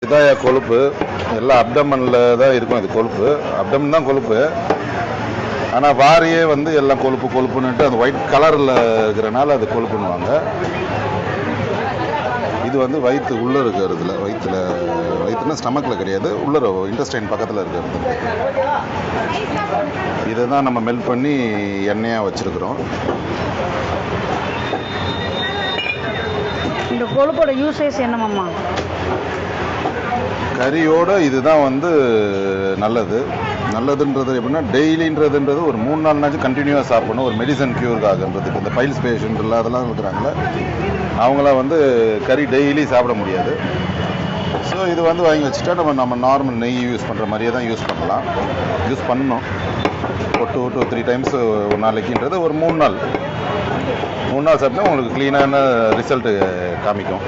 இதாயா கொழுப்பு எல்லாம் அப்டமனில் தான் இருக்கும். இது கொழுப்பு, அப்டமன் தான் கொழுப்பு. ஆனால் வாரியே வந்து எல்லாம் கொழுப்பு கொழுப்புன்னுட்டு அந்த ஒயிட் கலரில் இருக்கிறனால அது கொழுப்புன்னுவாங்க. இது வந்து வயிற்று உள்ளே இருக்கிறதுல, வயிற்றுனா ஸ்டமக்கில் கிடையாது, உள்ளே இன்டெஸ்டைன் பக்கத்தில் இருக்கிறது. இதை தான் நம்ம மெல்ட் பண்ணி எண்ணெயாக வச்சுருக்குறோம். இந்த கொழுப்போட யூசேஜ் என்னமாம்மா? கறியோட இதுதான் வந்து நல்லதுன்றது எப்படின்னா டெய்லின்றதுன்றது ஒரு 3 நாள்னாச்சும் கண்டினியூவாக சாப்பிடணும். ஒரு மெடிசன் க்யூருக்காகன்றதுக்கு இந்த பைல்ஸ் பேஷண்ட்லாம் அதெல்லாம் இருக்கிறாங்களே அவங்களாம் வந்து கறி டெய்லி சாப்பிட முடியாது. ஸோ இது வந்து வாங்கி வச்சுட்டா நம்ம நார்மல் நெய் யூஸ் பண்ணுற மாதிரியே தான் யூஸ் பண்ணணும். ஒரு 2 to 3 டைம்ஸ் ஒரு நாளைக்குன்றது ஒரு 3 நாள் 3 நாள் சாப்பிட்டா உங்களுக்கு க்ளீனான ரிசல்ட்டு காமிக்கும்.